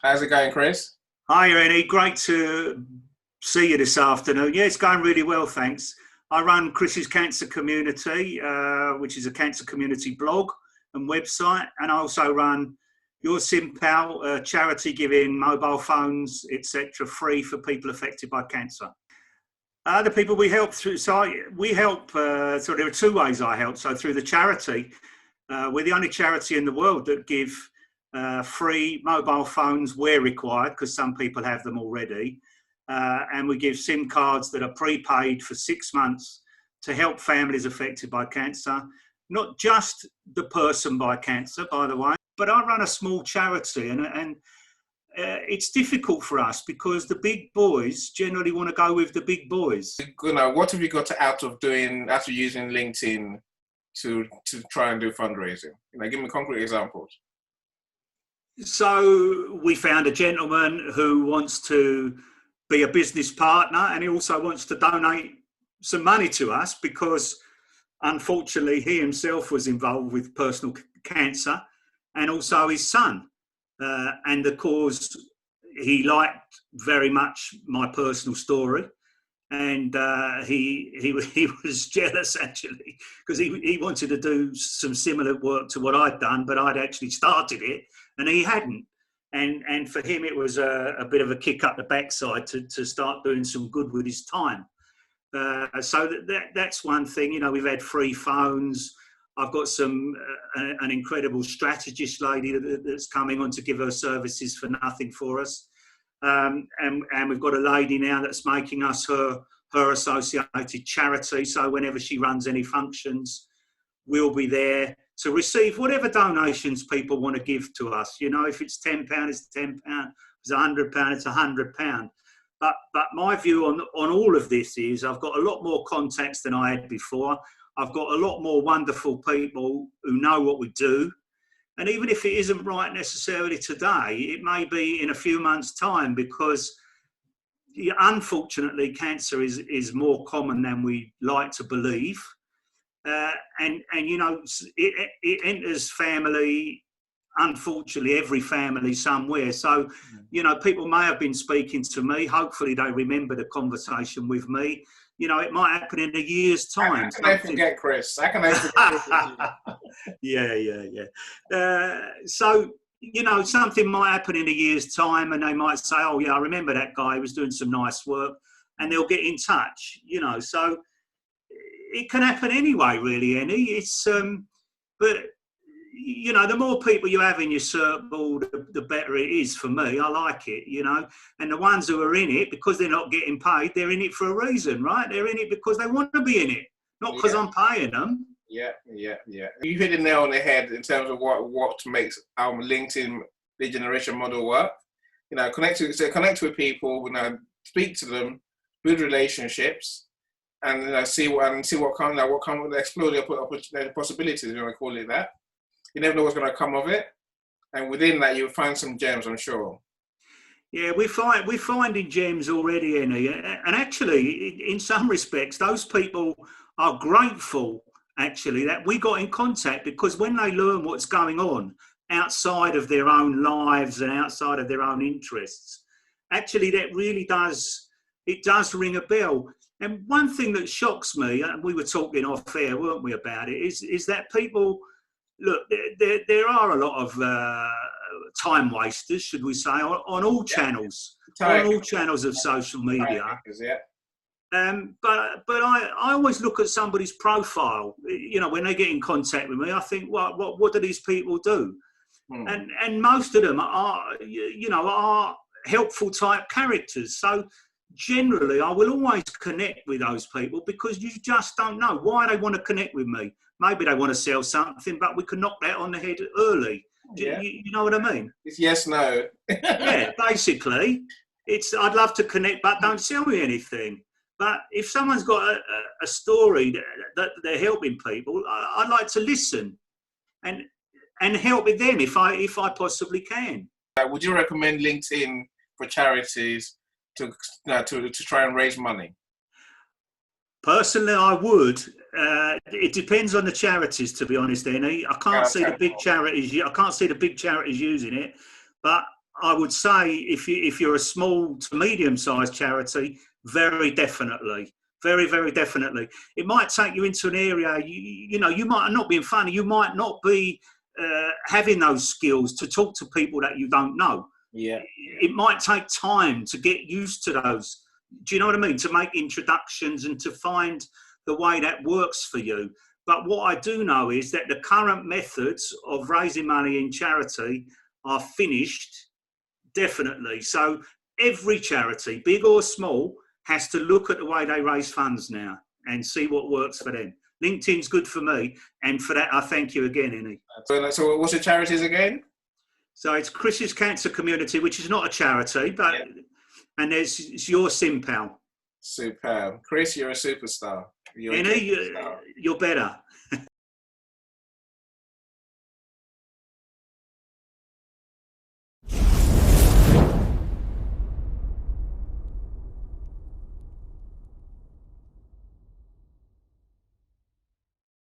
How's it going, Chris? Hi, Rennie. Great to see you this afternoon. Yeah, it's going really well, thanks. I run Chris's Cancer Community, which is a cancer community blog and website, and I also run YourSimPal, a charity giving mobile phones, etc., free for people affected by cancer. The people we help through, we help. So there are two ways I help. So through the charity, we're the only charity in the world that give free mobile phones where required, because some people have them already. And we give SIM cards that are prepaid for 6 months to help families affected by cancer. Not just the person by cancer, by the way, but I run a small charity, and it's difficult for us because the big boys generally want to go with the big boys. What have you got out of using LinkedIn to try and do fundraising? Give me concrete examples. So we found a gentleman who wants to be a business partner, and he also wants to donate some money to us because unfortunately he himself was involved with personal cancer, and also his son. And of course, he liked very much my personal story, and he was jealous actually, because he wanted to do some similar work to what I'd done, but I'd actually started it and he hadn't. And for him, it was a bit of a kick up the backside to start doing some good with his time. So that's one thing. We've had free phones. I've got an incredible strategist lady that's coming on to give her services for nothing for us. And we've got a lady now that's making us her associated charity. So whenever she runs any functions, we'll be there to receive whatever donations people want to give to us. If it's £10, it's £10. If it's £100, it's £100. But my view on all of this is I've got a lot more contacts than I had before. I've got a lot more wonderful people who know what we do. And even if it isn't right necessarily today, it may be in a few months' time, because unfortunately cancer is more common than we like to believe. And it enters family, unfortunately, every family somewhere. So, people may have been speaking to me. Hopefully they remember the conversation with me. It might happen in a year's time. How can I forget, Chris? How can I forget? Yeah. So, something might happen in a year's time and they might say, oh, yeah, I remember that guy. He was doing some nice work, and they'll get in touch, So it can happen anyway, really, Annie. It's, but, the more people you have in your circle, the better it is for me. I like it, and the ones who are in it, because they're not getting paid, they're in it for a reason, right? They're in it because they want to be in it, not because I'm paying them. Yeah. You hit the nail on the head in terms of what makes our LinkedIn lead generation model work. Connect with people, speak to them, build relationships, and see what comes. Explore the possibilities. You want to call it that. You never know what's going to come of it, and within that, you'll find some gems, I'm sure. Yeah, we're finding gems already, Annie, and actually, in some respects, those people are grateful actually that we got in contact, because when they learn what's going on outside of their own lives and outside of their own interests, actually, that really does ring a bell. And one thing that shocks me, and we were talking off air, weren't we, about it, is that people. Look, there are a lot of time wasters, should we say, on all channels, on all channels of social media. But I always look at somebody's profile. When they get in contact with me, I think, what do these people do? And most of them are helpful type characters. So generally, I will always connect with those people, because you just don't know why they want to connect with me. Maybe they want to sell something, but we can knock that on the head early. You know what I mean? It's yes, no. Yeah, basically, I'd love to connect, but don't sell me anything. But if someone's got a story that they're helping people, I'd like to listen and help with them if I possibly can. Would you recommend LinkedIn for charities to try and raise money? Personally, I would. It depends on the charities, to be honest, Annie. I can't see the big charities. I can't see the big charities using it, but I would say if you're a small to medium-sized charity, very definitely. Very, very definitely. It might take you into an area, you know, you might not be funny, you might not be having those skills to talk to people that you don't know. Yeah. It might take time to get used to those. Do you know what I mean? To make introductions and to find the way that works for you. But what I do know is that the current methods of raising money in charity are finished, definitely. So every charity, big or small, has to look at the way they raise funds now and see what works for them. LinkedIn's good for me, and for that I thank you again, Innie. So what's your charities again? So it's Chris's Cancer Community, which is not a charity, but and there's YourSimPal. Superb. Chris, you're a superstar. Innie, you're better.